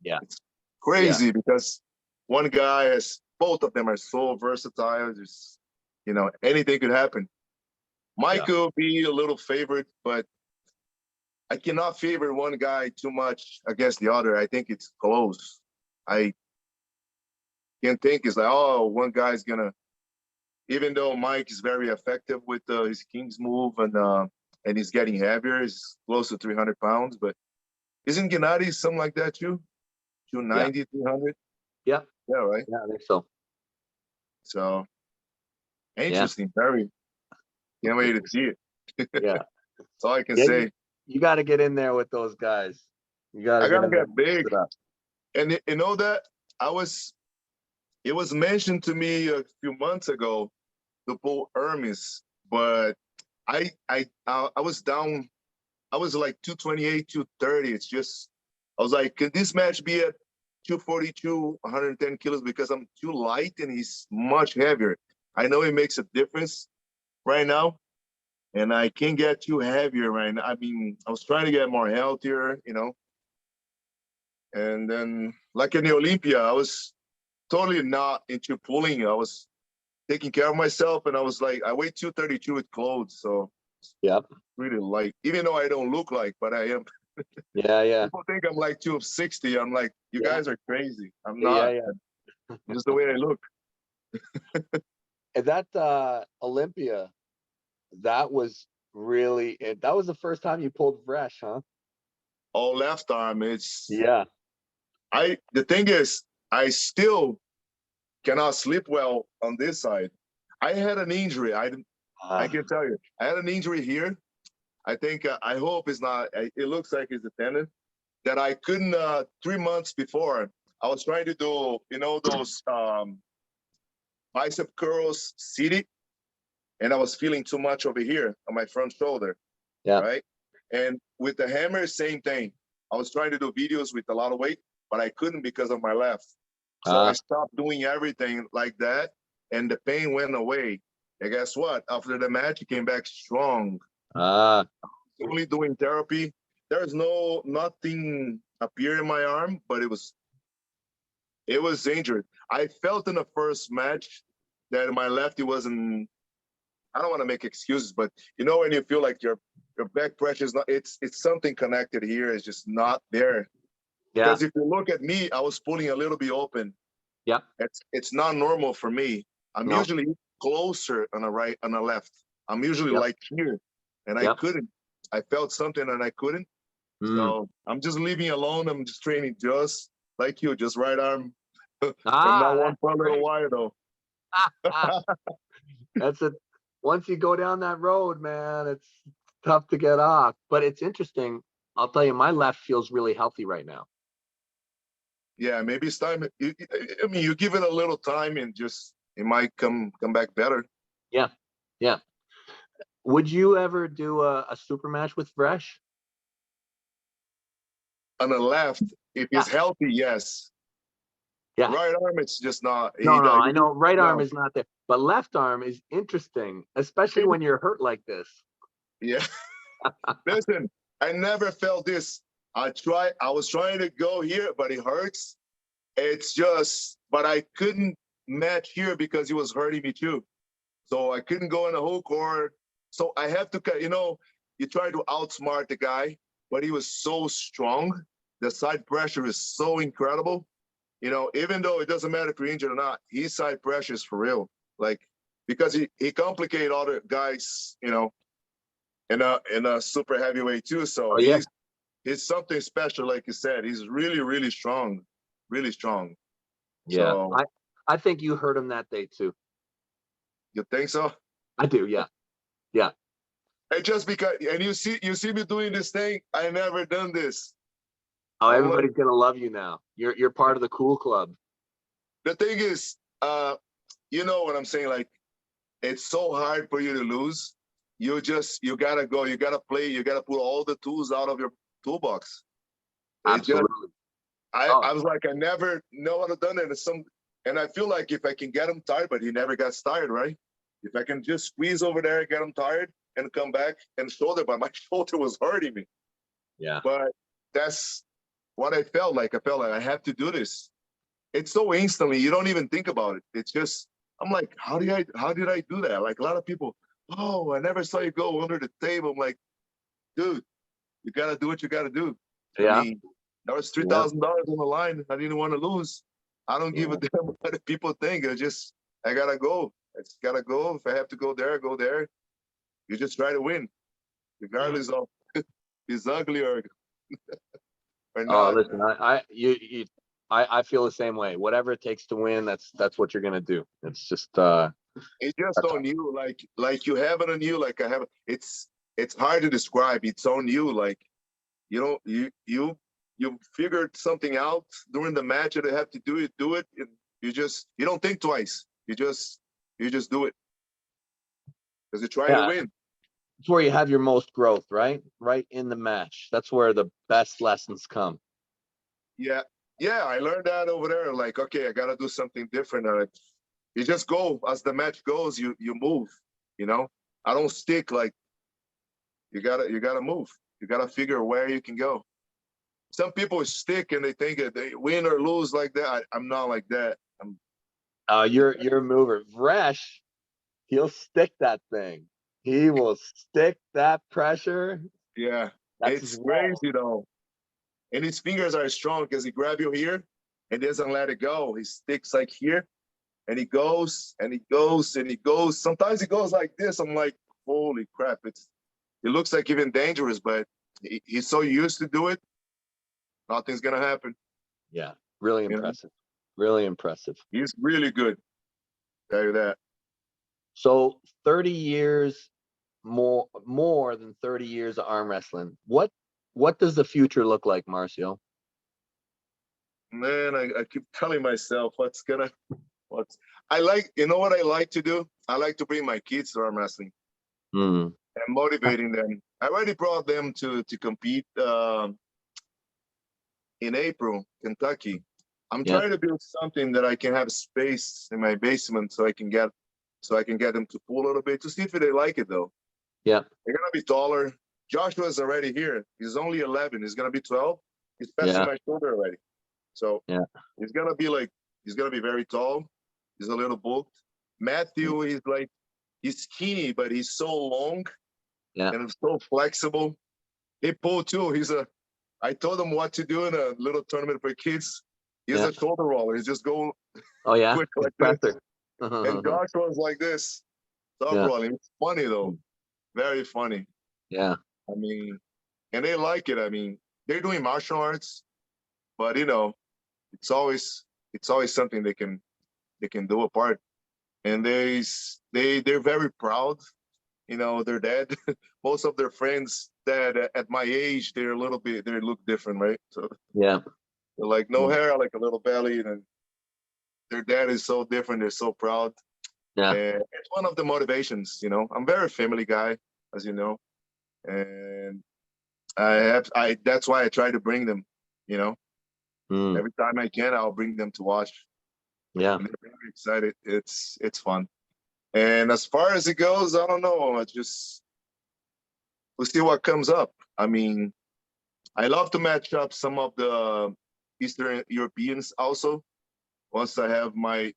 Speaker 1: Yeah,
Speaker 2: it's crazy because one guy has, both of them are so versatile. Just anything could happen. Michael be a little favorite, but I cannot favor one guy too much against the other. I think it's close. I can't think it's like, oh, one guy's gonna. Even though Mike is very effective with his King's move and he's getting heavier, he's close to 300 pounds, but isn't Gennady something like that too? 290, 300?
Speaker 1: Yeah.
Speaker 2: Yeah, right?
Speaker 1: Yeah, I think so.
Speaker 2: So, interesting. Very. Can't wait to see it.
Speaker 1: Yeah.
Speaker 2: That's all I can say.
Speaker 1: You got to get in there with those guys. I
Speaker 2: gotta get big. And you know that it was mentioned to me a few months ago to pull Hermes, but I was down. I was like 228, 230. It's just, I was like, can this match be at 242, 110 kilos because I'm too light and he's much heavier. I know it makes a difference right now, and I can't get too heavier right now. I mean, I was trying to get more healthier, and then like in the Olympia, I was totally not into pulling. I was taking care of myself, and I was like, I weigh 232 with clothes, so really light. Even though I don't look like, but I am.
Speaker 1: Yeah.
Speaker 2: People think I'm like 260. I'm like, you guys are crazy. I'm not. Just the way I look.
Speaker 1: And that Olympia, that was really it. That was the first time you pulled fresh, huh?
Speaker 2: Oh, left arm. It's the thing is, I still cannot sleep well on this side. I had an injury. I can tell you, I had an injury here. I think I hope it's not. It looks like it's a tendon that I couldn't. 3 months before, I was trying to do those bicep curls seated, and I was feeling too much over here on my front shoulder. Right. And with the hammer, same thing. I was trying to do videos with a lot of weight, but I couldn't because of my left. So I stopped doing everything like that, and the pain went away. And guess what? After the match, it came back strong. Only doing therapy. There's nothing appear in my arm, but it was injured. I felt in the first match that my lefty wasn't. I don't want to make excuses, but when you feel like your back pressure is not, it's something connected here. It's just not there. Because if you look at me, I was pulling a little bit open.
Speaker 1: Yeah.
Speaker 2: It's not normal for me. I'm usually closer on the right, on the left. I'm usually like here, and I couldn't. I felt something and I couldn't. So I'm just leaving alone. I'm just training just like you, just right arm. From now on for a little while though.
Speaker 1: That's it. Once you go down that road, man, it's tough to get off. But it's interesting. I'll tell you, my left feels really healthy right now.
Speaker 2: Yeah, maybe it's time. I mean, you give it a little time, and just it might come back better.
Speaker 1: Yeah. Would you ever do a super match with Fresh?
Speaker 2: On the left, if
Speaker 1: Yeah,
Speaker 2: he's healthy, yes.
Speaker 1: yeah.
Speaker 2: Right arm, it's just not.
Speaker 1: No, no, I know right arm
Speaker 2: No,
Speaker 1: is not there, but left arm is interesting, especially when you're hurt like this.
Speaker 2: yeah. Listen, I never felt this. I was trying to go here, but it hurts. It's just, but I couldn't match here because he was hurting me too. So I couldn't go in a hook or, so I have to, you try to outsmart the guy, but he was so strong. The side pressure is so incredible. Even though it doesn't matter if you're injured or not, his side pressure is for real. Like, because he complicated other guys, in a super heavyweight too. So
Speaker 1: Oh yeah,
Speaker 2: he's something special, like you said. He's really, really strong, really strong.
Speaker 1: yeah.
Speaker 2: So
Speaker 1: I think you hurt him that day too.
Speaker 2: you think so?
Speaker 1: I do. Yeah, yeah.
Speaker 2: And just because, and you see me doing this thing, I never done this.
Speaker 1: Oh,
Speaker 2: I'm like,
Speaker 1: everybody's gonna love you now. You're part of the cool club.
Speaker 2: the thing is, you know what I'm saying? Like, it's so hard for you to lose. You gotta go, you gotta play, you gotta pull all the tools out of your toolbox. It just,
Speaker 1: Absolutely.
Speaker 2: I
Speaker 1: Oh,
Speaker 2: was like, I never know how to done it. And I feel like if I can get him tired, but he never got tired, right? If I can just squeeze over there, get him tired, and come back and shoulder, but my shoulder was hurting me.
Speaker 1: yeah.
Speaker 2: But that's what I felt like. I felt like I have to do this. It's so instantly, you don't even think about it. It's just, I'm like, how did I do that? Like a lot of people, oh, I never saw you go under the table. I'm like, dude, you gotta do what you gotta do. I
Speaker 1: Yeah,
Speaker 2: mean, that was
Speaker 1: yeah,
Speaker 2: $3,000 on the line. I didn't want to lose. I don't give a
Speaker 1: yeah.
Speaker 2: damn what the people think. I gotta go. I just gotta go. If I have to go there, I go there. You just try to win, regardless of it's ugly or
Speaker 1: Oh,
Speaker 2: not.
Speaker 1: listen, I feel the same way. Whatever it takes to win, that's what you're gonna do. It's just
Speaker 2: It's just
Speaker 1: that's
Speaker 2: on you, like you have it on you. Like I have it. It's hard to describe. It's on you. Like you figured something out during the match, and you have to do it. Do it. You don't think twice. You just do it because you're trying to
Speaker 1: yeah.
Speaker 2: win.
Speaker 1: It's where you have your most growth, right? Right in the match. That's where the best lessons come.
Speaker 2: Yeah, yeah. I learned that over there. Like, okay, I gotta do something different. You just go as the match goes. You move. You know, I don't stick. Like you gotta move. You gotta figure where you can go. Some people stick and they think that they win or lose like that. I'm not like that.
Speaker 1: You're a mover. Vresh, he'll stick that thing. He will stick that pressure.
Speaker 2: Yeah,
Speaker 1: That's his
Speaker 2: it's
Speaker 1: wall.
Speaker 2: crazy though. And his fingers are strong because he grab you here and doesn't let it go. He sticks like here and he goes and he goes and he goes. Sometimes he goes like this. I'm like, holy crap! It looks like even dangerous, but he's so used to do it. Nothing's gonna happen.
Speaker 1: Yeah, really
Speaker 2: You know,
Speaker 1: impressive. Really impressive.
Speaker 2: he's really good. Tell you that.
Speaker 1: So 30 years more than 30 years of arm wrestling. What does the future look like, Marcio?
Speaker 2: Man, I keep telling myself what's I like, you know what I like to do? I like to bring my kids to arm wrestling
Speaker 1: Mm.
Speaker 2: and motivating them. I already brought them to compete in April, Kentucky. I'm
Speaker 1: Yeah,
Speaker 2: trying to build something that I can have space in my basement so I can get them to pull a little bit to see if they like it though.
Speaker 1: yeah,
Speaker 2: They're gonna be taller. Joshua's already here. He's only 11. He's gonna be 12. He's passing
Speaker 1: yeah,
Speaker 2: my shoulder already. So
Speaker 1: yeah,
Speaker 2: he's gonna be very tall. He's a little bulked. Matthew is like he's skinny, but he's so long
Speaker 1: yeah,
Speaker 2: and so flexible. He pulled too. I told him what to do in a little tournament for kids. He's
Speaker 1: yeah.
Speaker 2: a shoulder roller. He's just going
Speaker 1: Oh yeah,
Speaker 2: quick
Speaker 1: his
Speaker 2: like this.
Speaker 1: presser.
Speaker 2: And Joshua's like this, top
Speaker 1: Yeah,
Speaker 2: rolling. It's funny though. Very funny.
Speaker 1: yeah,
Speaker 2: I mean, and they like it. I mean, they're doing martial arts, but it's always something they can do apart. And they're very proud. Their dad. Most of their friends that at my age they look different, right? So
Speaker 1: yeah,
Speaker 2: they're like no hair, like a little belly, and their dad is so different. They're so proud,
Speaker 1: yeah,
Speaker 2: and it's one of the motivations. I'm very family guy. as you know, and that's why I try to bring them. You know, every time I can, I'll bring them to watch.
Speaker 1: Yeah.
Speaker 2: And they're very excited. It's fun. And as far as it goes, I don't know. We'll see what comes up. I mean, I love to match up some of the Eastern Europeans also. Once I have my,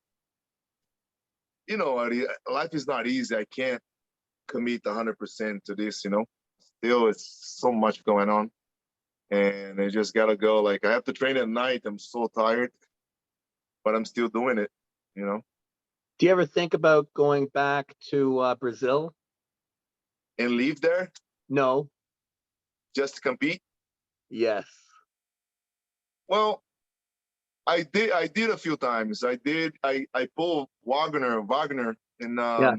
Speaker 2: life is not easy. I can't commit 100% to this, Still, it's so much going on. And I just gotta go. Like, I have to train at night. I'm so tired, but I'm still doing it,
Speaker 1: Do you ever think about going back to Brazil?
Speaker 2: And leave there
Speaker 1: No.
Speaker 2: just to compete.
Speaker 1: Yes.
Speaker 2: Well, I did a few times. I pulled Wagner in
Speaker 1: Yeah.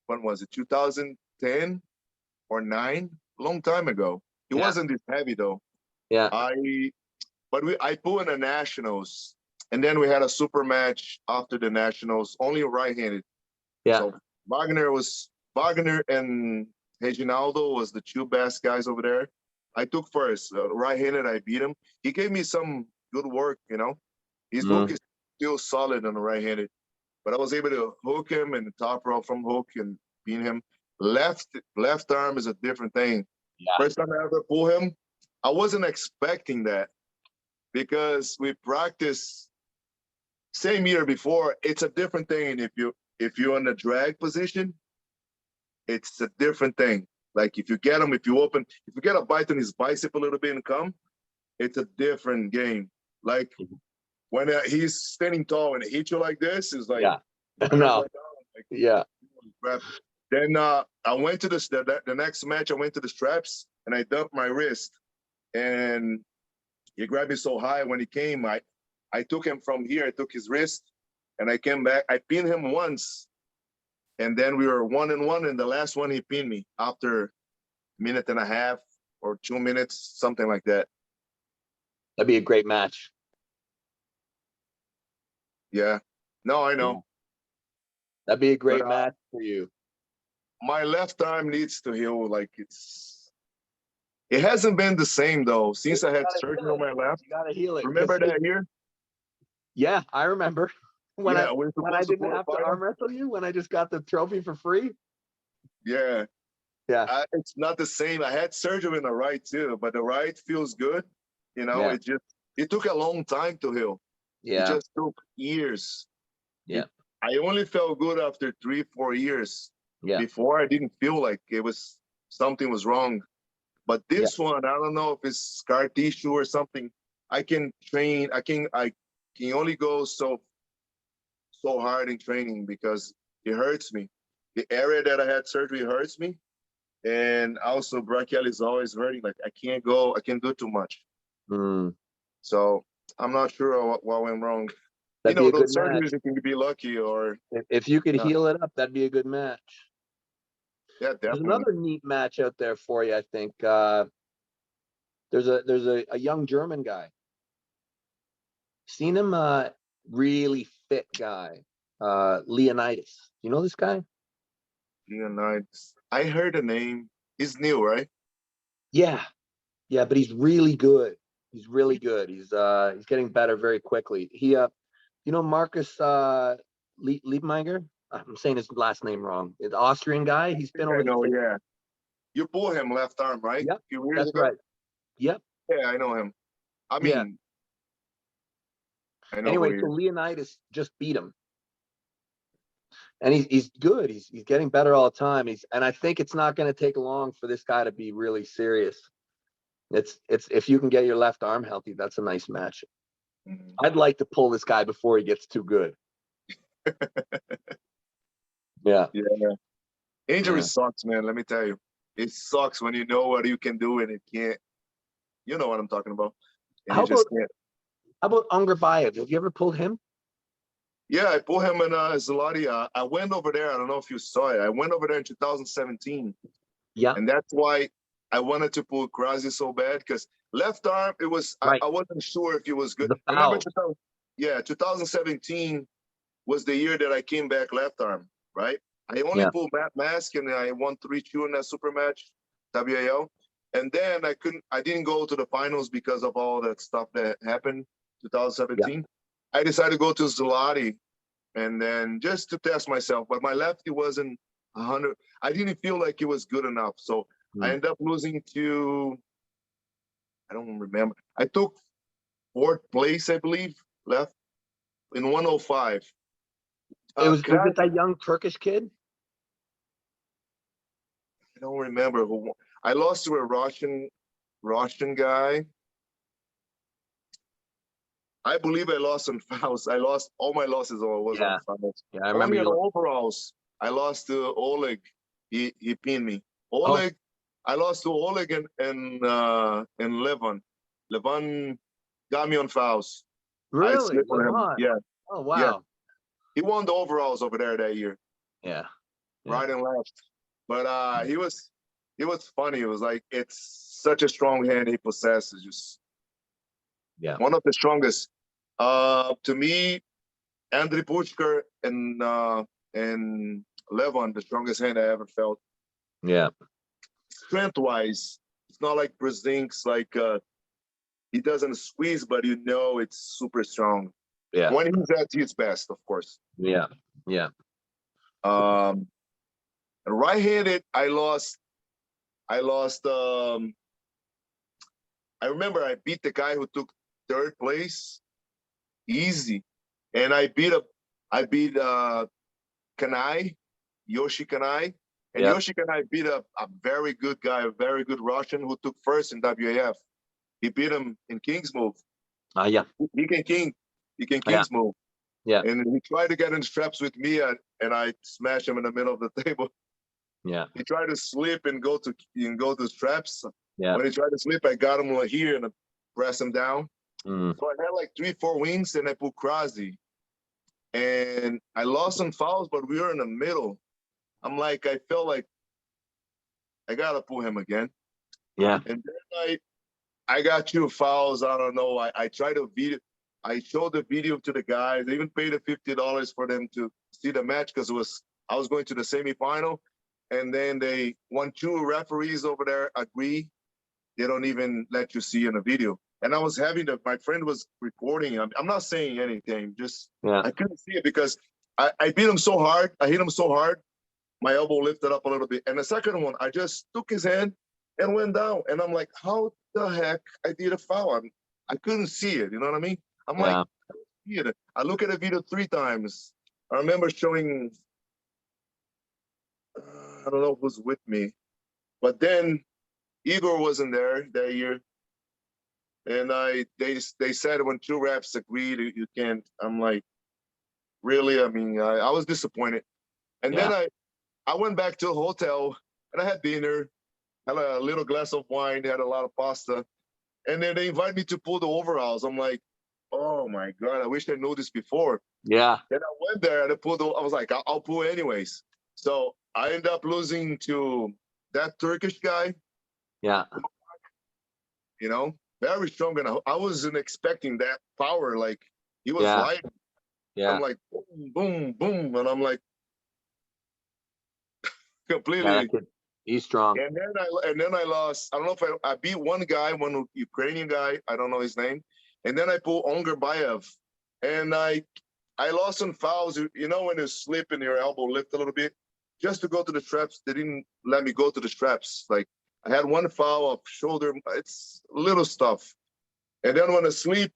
Speaker 2: when was it, 2010 or 9? Long time ago. It
Speaker 1: Yeah.
Speaker 2: wasn't this heavy though.
Speaker 1: Yeah.
Speaker 2: I pulled in the nationals, and then we had a super match after the nationals, only right-handed.
Speaker 1: Yeah.
Speaker 2: So Wagner and Reginaldo was the two best guys over there. I took first, right-handed. I beat him. He gave me some good work, His hook is still solid on the right-handed, but I was able to hook him and top rope from hook and beat him. Left arm is a different thing.
Speaker 1: Yeah.
Speaker 2: First time I ever pull him, I wasn't expecting that because we practiced same year before. It's a different thing if you're in the drag position. It's a different thing. Like if you get him, if you get a bite on his bicep a little bit and come, it's a different game. Like when he's standing tall and he hits you like this, it's like,
Speaker 1: yeah. No.
Speaker 2: Like,
Speaker 1: yeah.
Speaker 2: Then I went to the next match. I went to the straps and I dumped my wrist, and he grabbed me so high when he came. I took him from here. I took his wrist, and I came back. I pinned him once, and then we were 1-1. And the last one, he pinned me after a minute and a half or 2 minutes, something like that.
Speaker 1: That'd be a great match.
Speaker 2: Yeah. No, I know.
Speaker 1: Yeah. That'd be a great match for you.
Speaker 2: My left arm needs to heal. Like it hasn't been the same though since I had surgery on my left.
Speaker 1: You gotta heal it.
Speaker 2: Remember that year?
Speaker 1: Yeah, I remember. When I didn't have to arm wrestle you, when I just got the trophy for free.
Speaker 2: Yeah.
Speaker 1: Yeah.
Speaker 2: It's not the same. I had surgery in the right too, but the right feels good.
Speaker 1: Yeah.
Speaker 2: It took a long time to heal.
Speaker 1: Yeah.
Speaker 2: It just took years.
Speaker 1: Yeah.
Speaker 2: I only felt good after 3-4 years.
Speaker 1: Yeah.
Speaker 2: Before I didn't feel like something was wrong. But this one, I don't know if it's scar tissue or something. I can train. I can only go so hard in training because it hurts me. The area that I had surgery hurts me. And also brachial is always hurting. Like I can't do too much. So I'm not sure what went wrong.
Speaker 1: That'd be a
Speaker 2: those
Speaker 1: good
Speaker 2: surgeries,
Speaker 1: match.
Speaker 2: you can be lucky or.
Speaker 1: If you could heal it up, that'd be a good match.
Speaker 2: Yeah, definitely.
Speaker 1: There's another neat match out there for you, I think. There's a young German guy. Seen him? Really fit guy. Leonidas. You know this guy?
Speaker 2: Leonidas. I heard the name. He's new, right?
Speaker 1: Yeah, but he's really good. He's really good. He's getting better very quickly. He Marcus Liebmeiger. I'm saying his last name wrong. The Austrian guy. He's been over.
Speaker 2: I know, yeah. You pull him left arm, right?
Speaker 1: Yep, that's right. Yep.
Speaker 2: Yeah, I know him. I mean, I know.
Speaker 1: Anyway, so Leonidas just beat him, and he's good. He's getting better all the time. And I think it's not going to take long for this guy to be really serious. It's if you can get your left arm healthy, that's a nice match. I'd like to pull this guy before he gets too good. Yeah.
Speaker 2: Injury sucks, man. Let me tell you, it sucks when you know what you can do and it can't. You know what I'm talking about. And
Speaker 1: How about Ungerbayev? Have you ever pulled him?
Speaker 2: Yeah, I pulled him in Zalati. I went over there. I don't know if you saw it. I went over there in 2017.
Speaker 1: Yeah.
Speaker 2: And that's why I wanted to pull Krasi so bad, because left arm, it was, right. I wasn't sure if it was good. Remember, 2017 was the year that I came back left arm, right? I only pulled Mask, and I won 3-2 in that super match, WAL. And then I didn't go to the finals because of all that stuff that happened 2017. I decided to go to Zlati, and then just to test myself. But my lefty wasn't 100. I didn't feel like it was good enough. So I ended up losing to, I don't remember. I took 4th place, I believe, left in 105.
Speaker 1: Was it that young Turkish kid?
Speaker 2: I don't remember who. I lost to a Russian guy. I believe I lost on fouls. I lost all my losses. Was on fouls.
Speaker 1: Yeah, I remember.
Speaker 2: Only on overalls, I lost to Oleg. He pinned me. Oleg. I lost to Oleg and Levon. Levon got me on fouls.
Speaker 1: Really? Levon?
Speaker 2: Yeah.
Speaker 1: Oh wow.
Speaker 2: Yeah. He won the overalls over there that year.
Speaker 1: Yeah.
Speaker 2: Right and left. But he was funny. It was like, it's such a strong hand he possesses. Just one of the strongest. To me, Andriy Puchkar and Levon, the strongest hand I ever felt.
Speaker 1: Yeah.
Speaker 2: Strength-wise, it's not like Brzenk's, like he doesn't squeeze, but it's super strong.
Speaker 1: Yeah.
Speaker 2: When he's at his best, of course.
Speaker 1: Yeah. Yeah.
Speaker 2: Right-handed, I lost. I remember I beat the guy who took 3rd place easy, and I beat Kanai, Yoshi Kanai, and Yoshi Kanai beat a very good guy, a very good Russian who took 1st in WAF. He beat him in King's move.
Speaker 1: Yeah.
Speaker 2: He can King's move.
Speaker 1: Yeah.
Speaker 2: And he tried to get in straps with me, and I smashed him in the middle of the table.
Speaker 1: Yeah.
Speaker 2: He tried to slip and go to straps.
Speaker 1: Yeah.
Speaker 2: When he tried to slip, I got him here and press him down. So I had like 3-4 wins, and I put Krasi. And I lost some fouls, but we were in the middle. I felt like I gotta pull him again.
Speaker 1: Yeah.
Speaker 2: And then I got 2 fouls. I don't know. I tried to video. I showed the video to the guys. They even paid the $50 for them to see the match because I was going to the semifinal. And then they 2 referees over there agree. They don't even let you see in the video. And I was my friend was recording. I'm not saying anything. I couldn't see it because I beat him so hard. I hit him so hard. My elbow lifted up a little bit. And the second one, I just took his hand and went down. And I'm like, how the heck I did a foul? I couldn't see it. You know what I mean? I'm like, I look at the video 3 times. I remember showing, I don't know who's with me, but then Igor wasn't there that year. And they said when 2 refs agreed, you can't. I'm like, really? I mean, I was disappointed. And then I went back to a hotel and I had dinner, had a little glass of wine, had a lot of pasta. And then they invited me to pull the overalls. I'm like, oh my God, I wish I knew this before.
Speaker 1: Yeah.
Speaker 2: Then I went there and I was like, I'll pull anyways. So I ended up losing to that Turkish guy.
Speaker 1: Yeah.
Speaker 2: Very strong. And I wasn't expecting that power. Like, he was light.
Speaker 1: Yeah.
Speaker 2: I'm like, boom, boom, boom. And I'm like, completely.
Speaker 1: Yeah, he's strong.
Speaker 2: And then I lost. I don't know if I beat one guy, one Ukrainian guy. I don't know his name. And then I pulled Ongarbayev. And I lost some fouls. When you slip and your elbow lift a little bit, just to go to the straps, they didn't let me go to the straps. Like, I had 1 foul of shoulder. It's little stuff. And then when I sleep,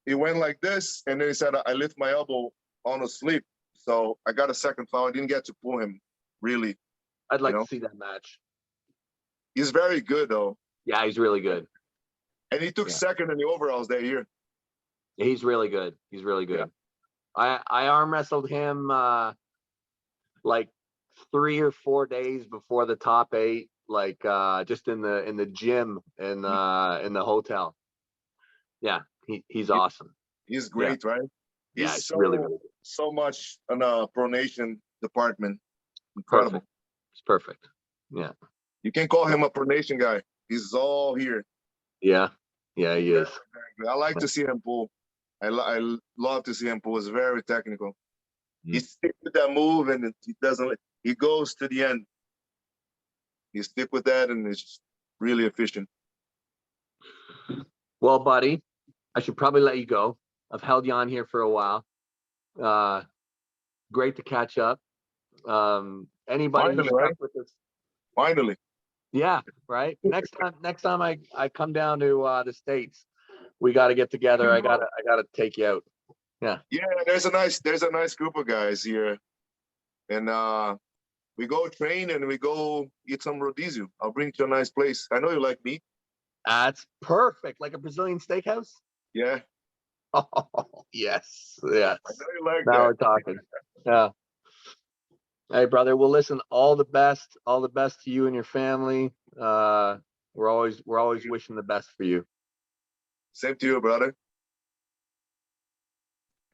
Speaker 2: he went like this. And then he said, I lift my elbow on a sleep. So I got a 2nd foul. I didn't get to pull him, really.
Speaker 1: I'd like to see that match.
Speaker 2: He's very good, though.
Speaker 1: Yeah, he's really good.
Speaker 2: And he took 2nd in the overalls that year.
Speaker 1: Yeah, he's really good. He's really good. Yeah. I arm wrestled him like 3 or 4 days before the top 8, like just in the gym in the hotel. Yeah, he's awesome.
Speaker 2: He's great, right?
Speaker 1: He's really, really good.
Speaker 2: So much in the pronation department. Incredible.
Speaker 1: Perfect. It's perfect. Yeah.
Speaker 2: You can call him a pronation guy. He's all here.
Speaker 1: Yeah. Yeah, he is.
Speaker 2: I like to see him pull. I love to see him pull. It's very technical. He sticks with that move and he doesn't. he goes to the end. He stick with that, and it's just really efficient.
Speaker 1: Well, buddy, I should probably let you go. I've held you on here for a while. Great to catch up. Anybody who
Speaker 2: Finally, right?
Speaker 1: stuck with us,
Speaker 2: Finally.
Speaker 1: yeah, right. Next time I come down to the States, we got to get together. I gotta take you out. Yeah.
Speaker 2: Yeah, there's a nice group of guys here, and we go train and we go eat some rodizio. I'll bring you to a nice place. I know you like meat.
Speaker 1: That's perfect. Like a Brazilian steakhouse.
Speaker 2: Yeah,
Speaker 1: Oh, yes. Yes.
Speaker 2: I know you like
Speaker 1: Now
Speaker 2: that.
Speaker 1: we're talking. Yeah. Hey, brother. Well, listen, all the best to you and your family. We're always wishing the best for you.
Speaker 2: Same to you, brother.